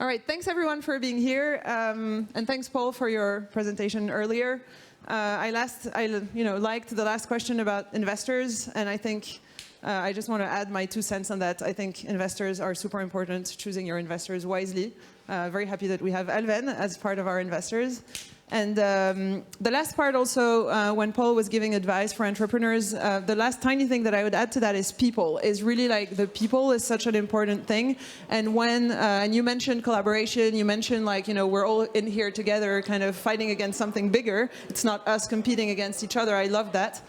All right, thanks everyone for being here, and thanks Paul for your presentation earlier. I liked the last question about investors, and I think I just want to add my 2 cents on that. I think investors are super important, choosing your investors wisely. Very happy that we have Alven as part of our investors. And the last part also, when Paul was giving advice for entrepreneurs, the last tiny thing that I would add to that is people. Is really like the people is such an important thing. And when, and you mentioned collaboration, you mentioned like, we're all in here together kind of fighting against something bigger. It's not us competing against each other. I love that.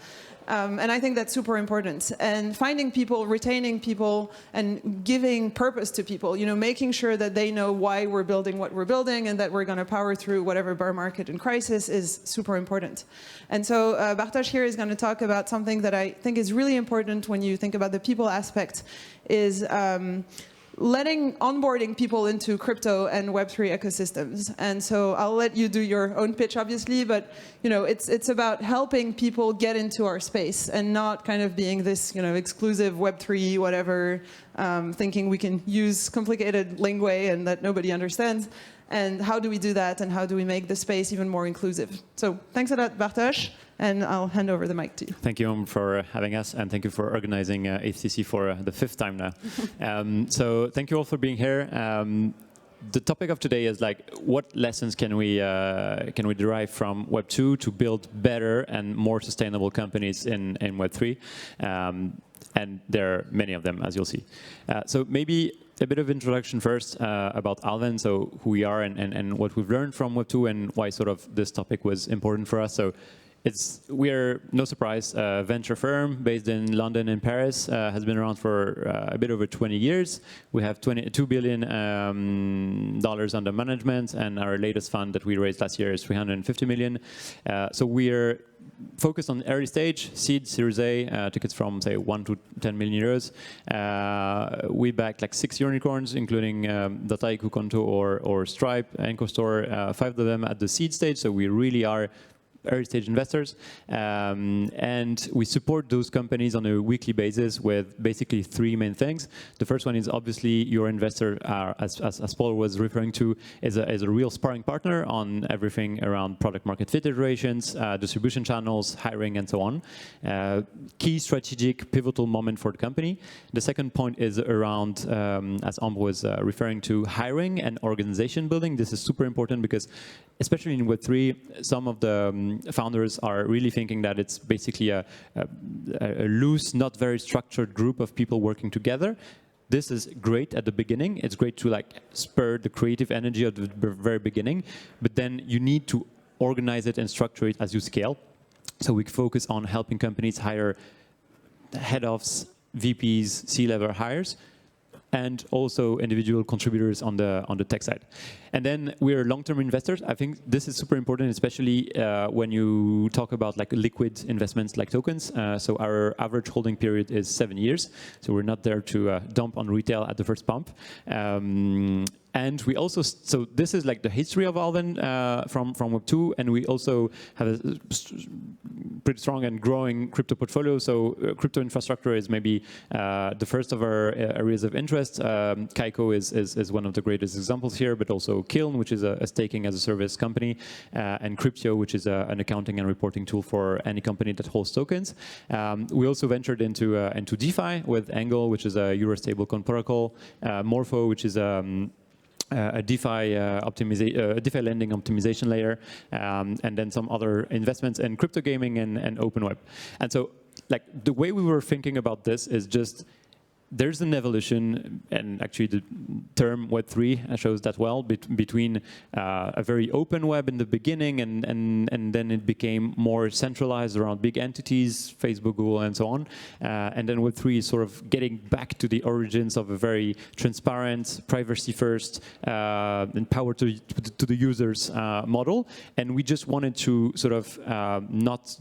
And I think that's super important. And finding people, retaining people, and giving purpose to people, making sure that they know why we're building what we're building and that we're going to power through whatever bear market and crisis is super important. And so Bartosz here is going to talk about something that I think is really important when you think about the people aspect, is onboarding people into crypto and Web3 ecosystems. And so I'll let you do your own pitch, obviously, but it's about helping people get into our space and not kind of being this exclusive Web3 whatever, thinking we can use complicated linguae and that nobody understands. And how do we do that, and how do we make the space even more inclusive? So thanks a lot, Bartosz, and I'll hand over the mic to you. Thank you for having us, and thank you for organizing EthCC for the 5th time now. So thank you all for being here. The topic of today is like, what lessons can we derive from Web2 to build better and more sustainable companies in Web3? And there are many of them, as you'll see. So maybe a bit of introduction first about Alven, so who we are and what we've learned from Web2 and why sort of this topic was important for us. So we're, no surprise, a venture firm based in London and Paris, has been around for a bit over 20 years. We have $2 billion under management, and our latest fund that we raised last year is $350 million. So we're focused on early stage, seed, Series A, tickets from, say, 1 to 10 million euros. We backed like 6 unicorns, including Dataiku, Konto, or Stripe, EncoStore, 5 of them at the seed stage, so we really are early stage investors, and we support those companies on a weekly basis with basically 3 main things. The first one is obviously your investor, as Paul was referring to, is a real sparring partner on everything around product market fit iterations, distribution channels, hiring, and so on. Key strategic pivotal moment for the company. The second point is around, as Ambre was referring to, hiring and organization building. This is super important because, especially in Web3, some of the founders are really thinking that it's basically a loose, not very structured group of people working together. This is great at the beginning. It's great to like spur the creative energy at the very beginning, but then you need to organize it and structure it as you scale. So we focus on helping companies hire head-offs, VPs, C-level hires, and also individual contributors on the tech side. And then we're long-term investors. I think this is super important, especially when you talk about like liquid investments like tokens. So our average holding period is 7 years. So we're not there to dump on retail at the first pump. And we also, so this is like the history of Alven from Web2, and we also have a pretty strong and growing crypto portfolio. So crypto infrastructure is maybe the first of our areas of interest. Kaiko is one of the greatest examples here, but also Kiln, which is a staking as a service company, and Cryptio, which is an accounting and reporting tool for any company that holds tokens. We also ventured into DeFi with Angle, which is a Euro stablecoin protocol, Morpho, which is a DeFi lending optimization layer, and then some other investments in crypto gaming and open web. And so, like, the way we were thinking about this is just, there's an evolution, and actually the term Web3 shows that well, between a very open web in the beginning, and then it became more centralized around big entities, Facebook, Google, and so on. And then Web3 is sort of getting back to the origins of a very transparent, privacy-first, and power to the users model. And we just wanted to sort of not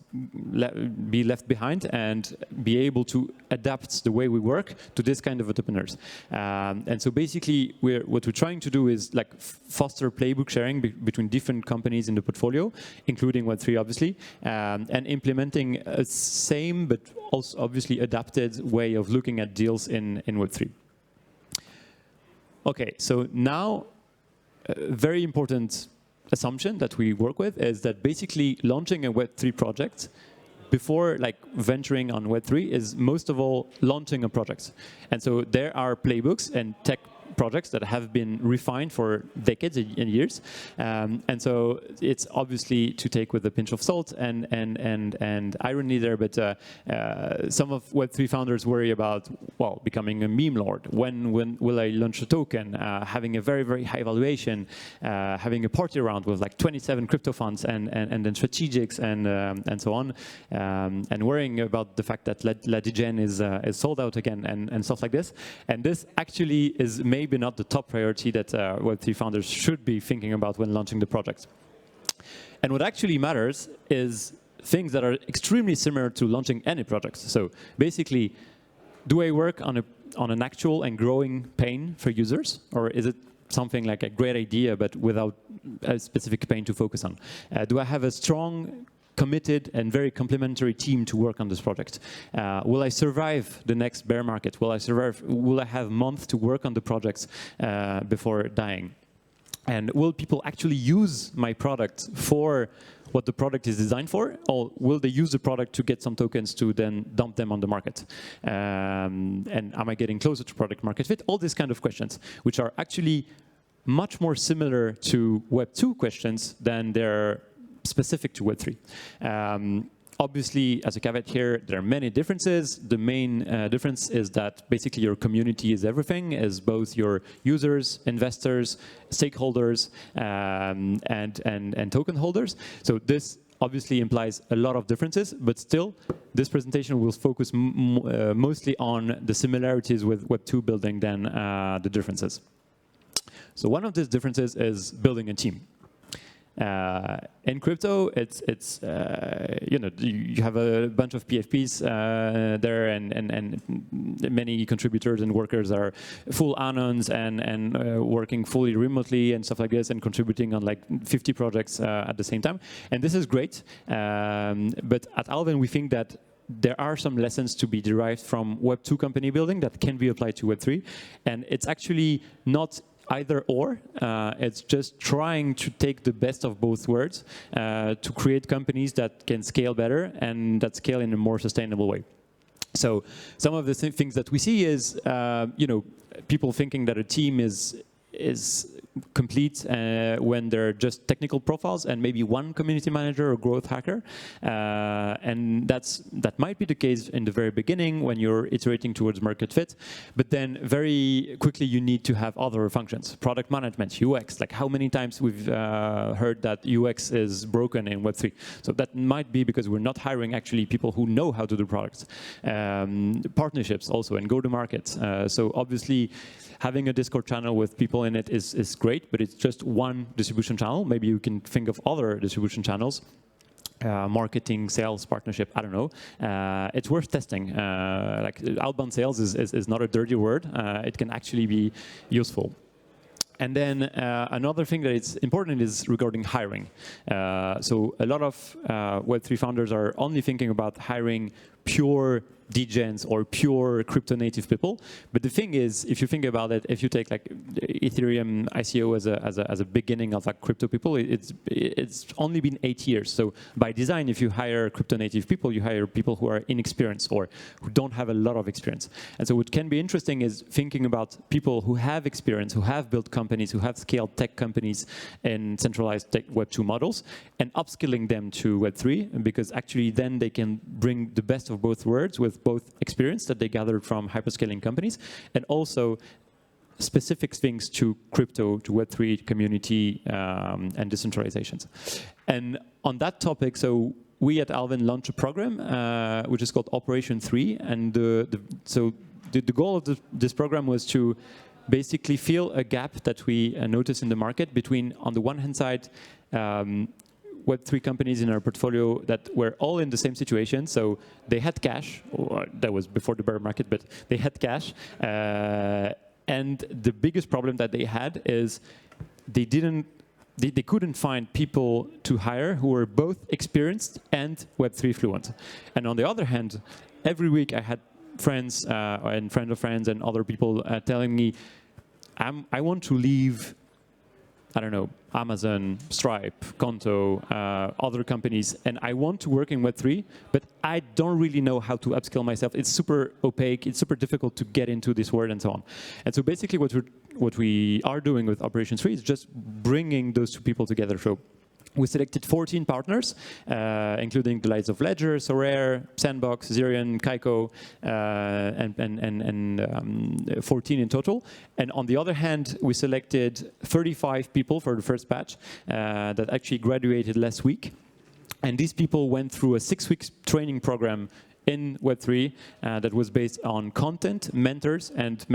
be left behind and be able to adapt the way we work to this kind of entrepreneurs. And so basically, what we're trying to do is like foster playbook sharing between different companies in the portfolio, including Web3, obviously, and implementing a same but also obviously adapted way of looking at deals in Web3. Okay, so now very important assumption that we work with is that basically launching a Web3 project before like venturing on Web3 is most of all launching a project. And so there are playbooks and tech projects that have been refined for decades and years. And so it's obviously to take with a pinch of salt and irony there, but some of Web3 founders worry about, well, becoming a meme lord. When will I launch a token? Having a very, very high valuation, having a party round with like 27 crypto funds and then strategics and so on, and worrying about the fact that La Digen is sold out again and stuff like this. And this actually is maybe not the top priority that Web3 founders should be thinking about when launching the project. And what actually matters is things that are extremely similar to launching any project. So basically, do I work on an actual and growing pain for users, or is it something like a great idea but without a specific pain to focus on? Do I have a strong, committed and very complementary team to work on this project? Will I survive the next bear market? Will I have months to work on the projects before dying? And will people actually use my product for what the product is designed for, or will they use the product to get some tokens to then dump them on the market? And am I getting closer to product market fit? All these kind of questions, which are actually much more similar to Web2 questions than they're specific to Web3. Obviously, as a caveat here, there are many differences. The main difference is that basically your community is everything, as both your users, investors, stakeholders, and token holders. So this obviously implies a lot of differences, but still, this presentation will focus mostly on the similarities with Web2 building than the differences. So one of these differences is building a team. In crypto, it's you know, you have a bunch of PFPs there, and many contributors and workers are full anons and working fully remotely and stuff like this, and contributing on like 50 projects at the same time. And this is great, but at Alvin we think that there are some lessons to be derived from Web2 company building that can be applied to Web3, and it's actually not either or, it's just trying to take the best of both worlds to create companies that can scale better and that scale in a more sustainable way. So some of the things that we see is, you know, people thinking that a team is complete when they're just technical profiles and maybe one community manager or growth hacker, and that might be the case in the very beginning when you're iterating towards market fit, but then very quickly you need to have other functions, product management, UX. Like how many times we've heard that UX is broken in Web3. So that might be because we're not hiring actually people who know how to do products. Partnerships also, and go-to-market. So obviously having a Discord channel with people in it is great, but it's just one distribution channel. Maybe you can think of other distribution channels, marketing, sales, partnership, I don't know. It's worth testing. Like outbound sales is not a dirty word. It can actually be useful. And then another thing that is important is regarding hiring. So a lot of Web3 founders are only thinking about hiring pure degens or pure crypto native people. But the thing is, if you think about it, if you take like Ethereum ICO as a beginning of like crypto people, it's only been 8 years. So by design, if you hire crypto native people, you hire people who are inexperienced or who don't have a lot of experience. And so what can be interesting is thinking about people who have experience, who have built companies, who have scaled tech companies in centralized tech Web2 models, and upskilling them to Web3, because actually then they can bring the best of both worlds with both experience that they gathered from hyperscaling companies and also specific things to crypto, to Web3 community and decentralizations. And on that topic, so we at Alvin launched a program which is called Operation 3. And so the goal of this program was to basically fill a gap that we noticed in the market between, on the one hand side, Web3 companies in our portfolio that were all in the same situation. So they had cash, or that was before the bear market, but they had cash. And the biggest problem that they had is they couldn't find people to hire who were both experienced and Web3 fluent. And on the other hand, every week I had friends and friends of friends and other people telling me, I want to leave I don't know, Amazon, Stripe, Conto, other companies, and I want to work in Web3, but I don't really know how to upskill myself. It's super opaque, it's super difficult to get into this world and so on. And so basically what we are doing with Operation 3 is just bringing those two people together. So we selected 14 partners, including the likes of Ledger, Sorare, Sandbox, Zerion, Kaiko, and 14 in total. And on the other hand, we selected 35 people for the first batch that actually graduated last week. And these people went through a 6-week training program in Web3 that was based on content, mentors, and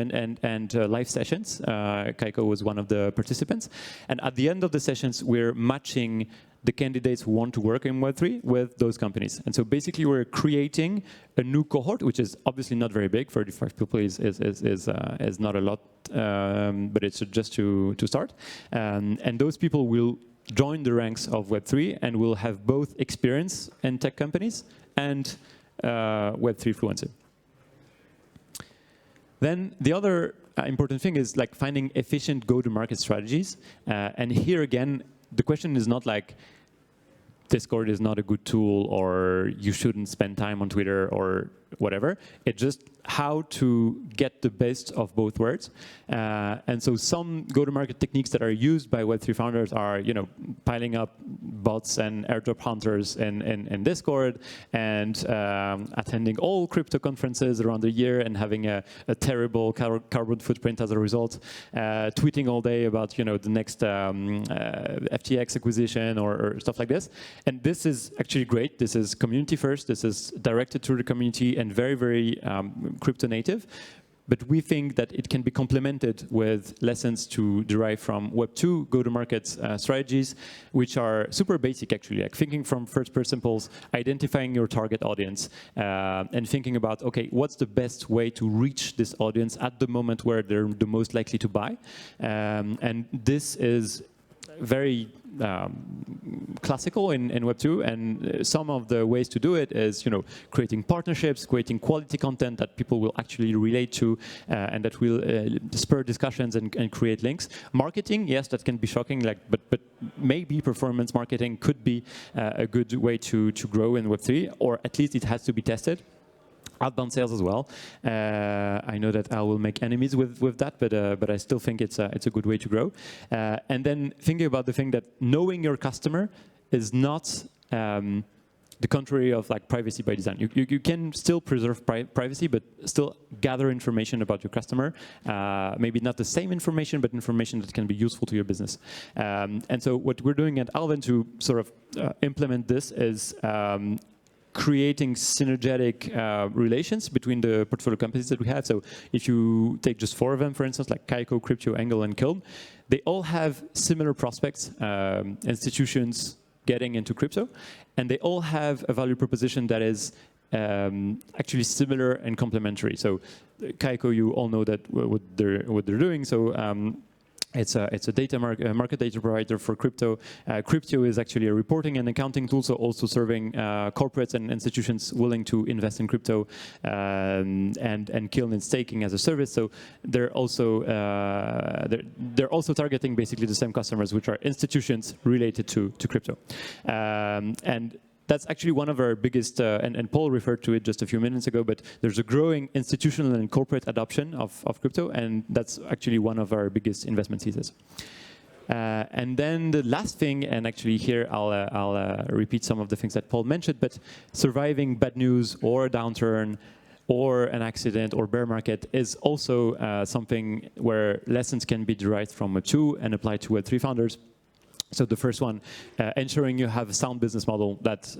live sessions. Kaiko was one of the participants. And at the end of the sessions, we're matching the candidates who want to work in Web3 with those companies. And so basically, we're creating a new cohort, which is obviously not very big. 35 people is not a lot, but it's just to start. And those people will join the ranks of Web3 and will have both experience in tech companies and Web3 fluency. Then the other important thing is like finding efficient go-to-market strategies. And here again, the question is not like Discord is not a good tool or you shouldn't spend time on Twitter or whatever. It's just how to get the best of both worlds. And so some go-to-market techniques that are used by Web3 founders are, you know, piling up bots and airdrop hunters in Discord and attending all crypto conferences around the year and having a terrible carbon footprint as a result. Tweeting all day about, you know, the next FTX acquisition or stuff like this. And this is actually great. This is community first. This is directed to the community and very, very crypto native. But we think that it can be complemented with lessons to derive from Web2 go-to-market strategies, which are super basic, actually, like thinking from first principles, identifying your target audience, and thinking about, okay, what's the best way to reach this audience at the moment where they're the most likely to buy? And this is very classical in Web2, and some of the ways to do it is, you know, creating partnerships, creating quality content that people will actually relate to, and that will spur discussions and create links. Marketing, yes, that can be shocking, like, but maybe performance marketing could be a good way to grow in Web3, or at least it has to be tested. Outbound sales as well. I know that I will make enemies with that, but I still think it's a good way to grow. And then thinking about the thing that knowing your customer is not the contrary of like privacy by design. You can still preserve privacy, but still gather information about your customer. Maybe not the same information, but information that can be useful to your business. And so what we're doing at Alvin to sort of implement this is creating synergetic relations between the portfolio companies that we have. So if you take just 4 of them, for instance, like Kaiko, Crypto, Angle, and Kiln, they all have similar prospects, institutions getting into crypto, and they all have a value proposition that is actually similar and complementary. So Kaiko, you all know that what they're doing. So it's a data market data provider for crypto. Crypto is actually a reporting and accounting tool, so also serving corporates and institutions willing to invest in crypto, and Kiln in staking as a service. So they're also targeting basically the same customers, which are institutions related to crypto. And that's actually one of our biggest, and Paul referred to it just a few minutes ago, but there's a growing institutional and corporate adoption of crypto, and that's actually one of our biggest investment theses. And then the last thing, and actually here I'll repeat some of the things that Paul mentioned, but surviving bad news or a downturn or an accident or bear market is also something where lessons can be derived from Web2 and applied to Web3 founders. So the first one, ensuring you have a sound business model. That's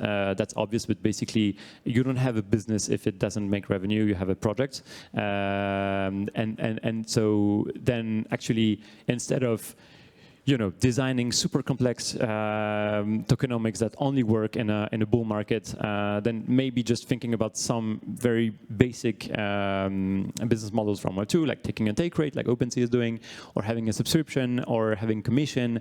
obvious, but basically you don't have a business if it doesn't make revenue. You have a project, and so then actually instead of designing super complex tokenomics that only work in a bull market, then maybe just thinking about some very basic business models from Web2, like taking a take rate, like OpenSea is doing, or having a subscription, or having commission,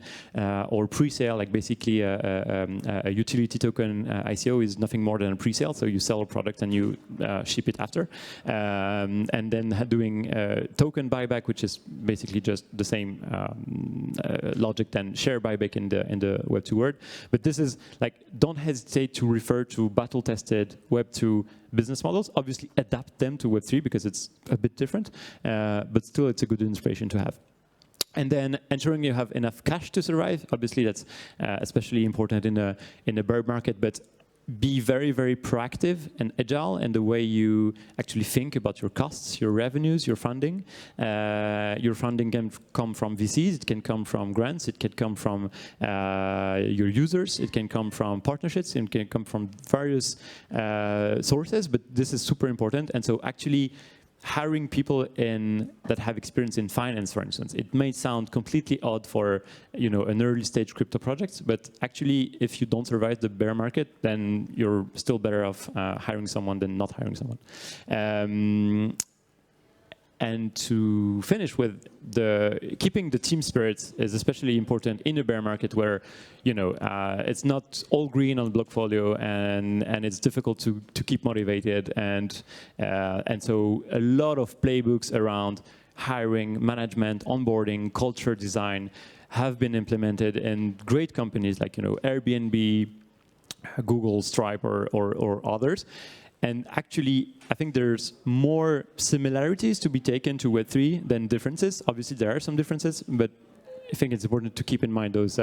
or pre-sale, like basically a utility token ICO is nothing more than a pre-sale, so you sell a product and you ship it after, and then doing token buyback, which is basically just the same logic than share buyback in the web2 world. But this is like, don't hesitate to refer to battle-tested web2 business models. Obviously, adapt them to web3 because it's a bit different, but still, it's a good inspiration to have. And then ensuring you have enough cash to survive. Obviously, that's especially important in a bear market, but be very, very proactive and agile in the way you actually think about your costs, your revenues, your funding. Your funding can come from VCs, it can come from grants, it can come from your users, it can come from partnerships, it can come from various sources, but this is super important. And so actually hiring people that have experience in finance, for instance. It may sound completely odd for an early stage crypto project, but actually, if you don't survive the bear market, then you're still better off hiring someone than not hiring someone. And to finish with, keeping the team spirit is especially important in a bear market where it's not all green on Blockfolio and it's difficult to keep motivated, and so a lot of playbooks around hiring, management, onboarding, culture design have been implemented in great companies like Airbnb, Google, Stripe, or others. And actually, I think there's more similarities to be taken to Web3 than differences. Obviously, there are some differences, but I think it's important to keep in mind those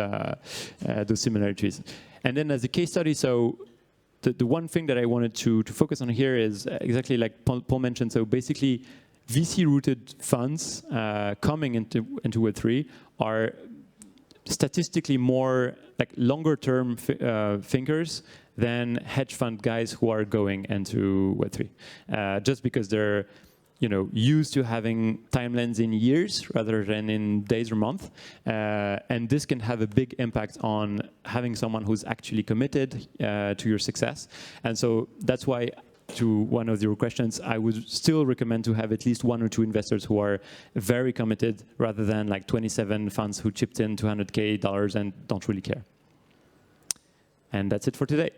similarities. And then as a case study, so the one thing that I wanted to focus on here is exactly like Paul mentioned. So basically, VC-rooted funds coming into Web3 are statistically more like longer-term thinkers than hedge fund guys who are going into Web3, just because they're used to having timelines in years rather than in days or months, and this can have a big impact on having someone who's actually committed to your success. And so that's why, to one of your questions, I would still recommend to have at least 1 or 2 investors who are very committed, rather than like 27 funds who chipped in $200K and don't really care. And that's it for today.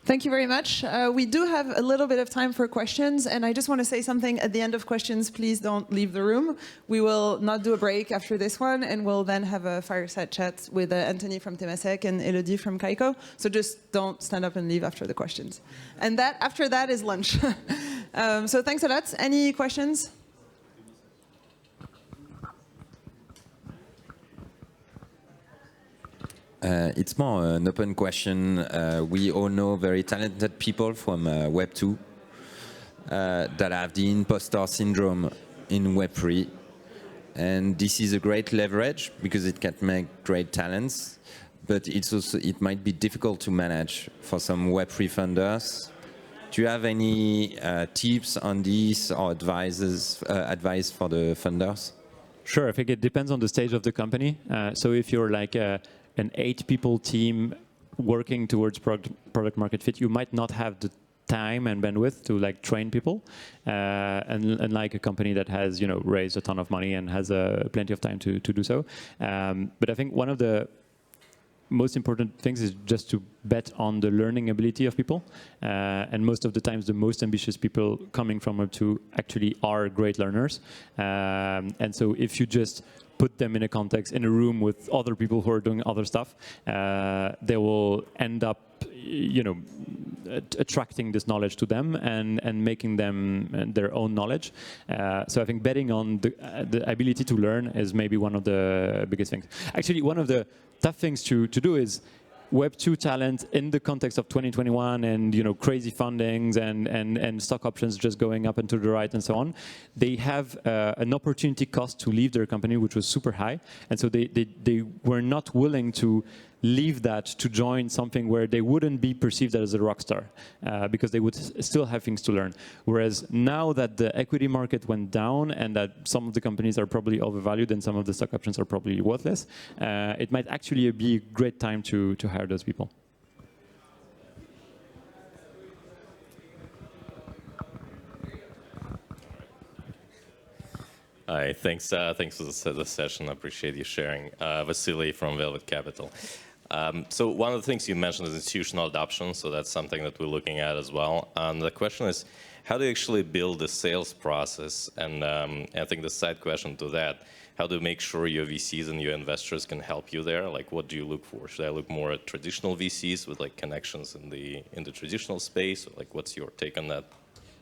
Thank you very much. We do have a little bit of time for questions, and I just want to say something at the end of questions. Please don't leave the room. We will not do a break after this one, and we'll then have a fireside chat with Anthony from Temasek and Elodie from Kaiko. So just don't stand up and leave after the questions. And after that is lunch. So thanks a lot. Any questions? It's more an open question. We all know very talented people from Web2 that have the imposter syndrome in Web3. And this is a great leverage because it can make great talents, but it might be difficult to manage for some Web3 funders. Do you have any tips on this or advice for the funders? Sure, I think it depends on the stage of the company. So if you're like an 8-people team working towards product market fit, you might not have the time and bandwidth to like train people, and unlike a company that has raised a ton of money and has plenty of time to do so. But I think one of the most important things is just to bet on the learning ability of people, and most of the times the most ambitious people coming from Web2 actually are great learners, and so if you just put them in a context, in a room with other people who are doing other stuff, they will end up attracting this knowledge to them and making them their own knowledge. So I think betting on the ability to learn is maybe one of the biggest things. Actually, one of the tough things to do is Web2 talent in the context of 2021 and crazy fundings and stock options just going up and to the right and so on. They have an opportunity cost to leave their company, which was super high, and so they were not willing to leave that to join something where they wouldn't be perceived as a rock star, because they would still have things to learn. Whereas now that the equity market went down and that some of the companies are probably overvalued and some of the stock options are probably worthless, it might actually be a great time to hire those people. Hi, thanks for the session. I appreciate you sharing. Vasily from Velvet Capital. So one of the things you mentioned is institutional adoption, so that's something that we're looking at as well. And the question is, how do you actually build a sales process? And I think the side question to that, how do you make sure your VCs and your investors can help you there? Like, what do you look for? Should I look more at traditional VCs with like connections in the traditional space? Or, like, what's your take on that?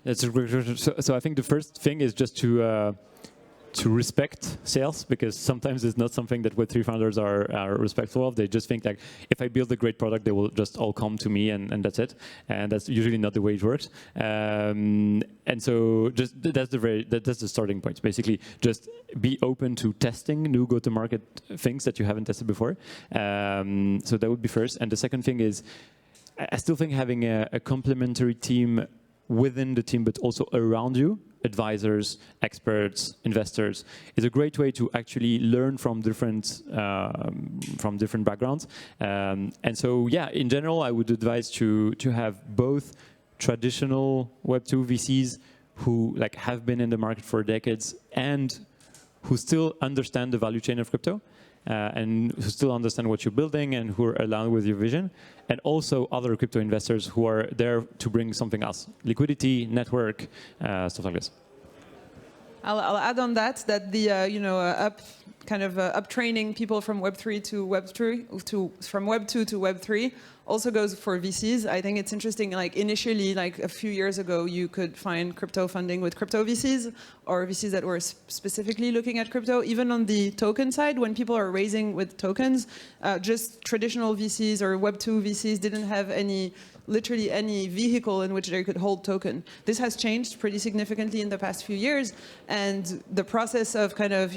That's a great question. So I think the first thing is just to respect sales, because sometimes it's not something that Web3 founders are respectful of. They just think like, if I build a great product, they will just all come to me and that's it. And that's usually not the way it works. And so just that's the starting point. Basically, just be open to testing new go-to-market things that you haven't tested before. So that would be first. And the second thing is, I still think having a complementary team within the team, but also around you, advisors, experts, investors, is a great way to actually learn from different backgrounds. And so, yeah, in general, I would advise to have both traditional Web2 VCs who like have been in the market for decades and who still understand the value chain of crypto. And who still understand what you're building and who are aligned with your vision, and also other crypto investors who are there to bring something else, liquidity, network, stuff like this. I'll add on that the up training people from Web3 to Web3 from Web2 to Web3 also goes for VCs. I think it's interesting. Like initially, like a few years ago, you could find crypto funding with crypto VCs or VCs that were specifically looking at crypto. Even on the token side, when people are raising with tokens, just traditional VCs or Web2 VCs didn't have literally any vehicle in which they could hold token. This has changed pretty significantly in the past few years, and the process of kind of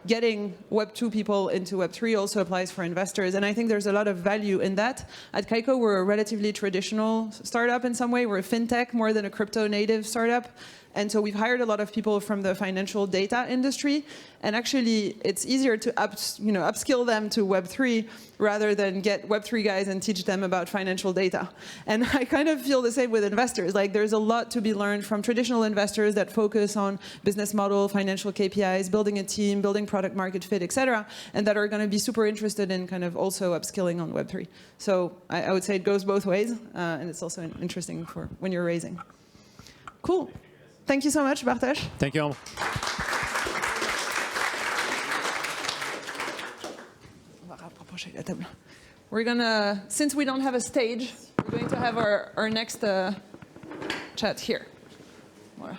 getting Web2 people into Web3 also applies for investors, and I think there's a lot of value in that. At Kaiko, we're a relatively traditional startup in some way. We're a fintech more than a crypto native startup. And so we've hired a lot of people from the financial data industry, and actually it's easier to upskill them to Web3 rather than get Web3 guys and teach them about financial data. And I kind of feel the same with investors. Like there's a lot to be learned from traditional investors that focus on business model, financial KPIs, building a team, building product market fit, etc., and that are going to be super interested in kind of also upskilling on Web3. So I would say it goes both ways, and it's also interesting for when you're raising. Cool. Thank you so much, Bartosz. Thank you all. We're gonna, since we don't have a stage, we're going to have our next chat here.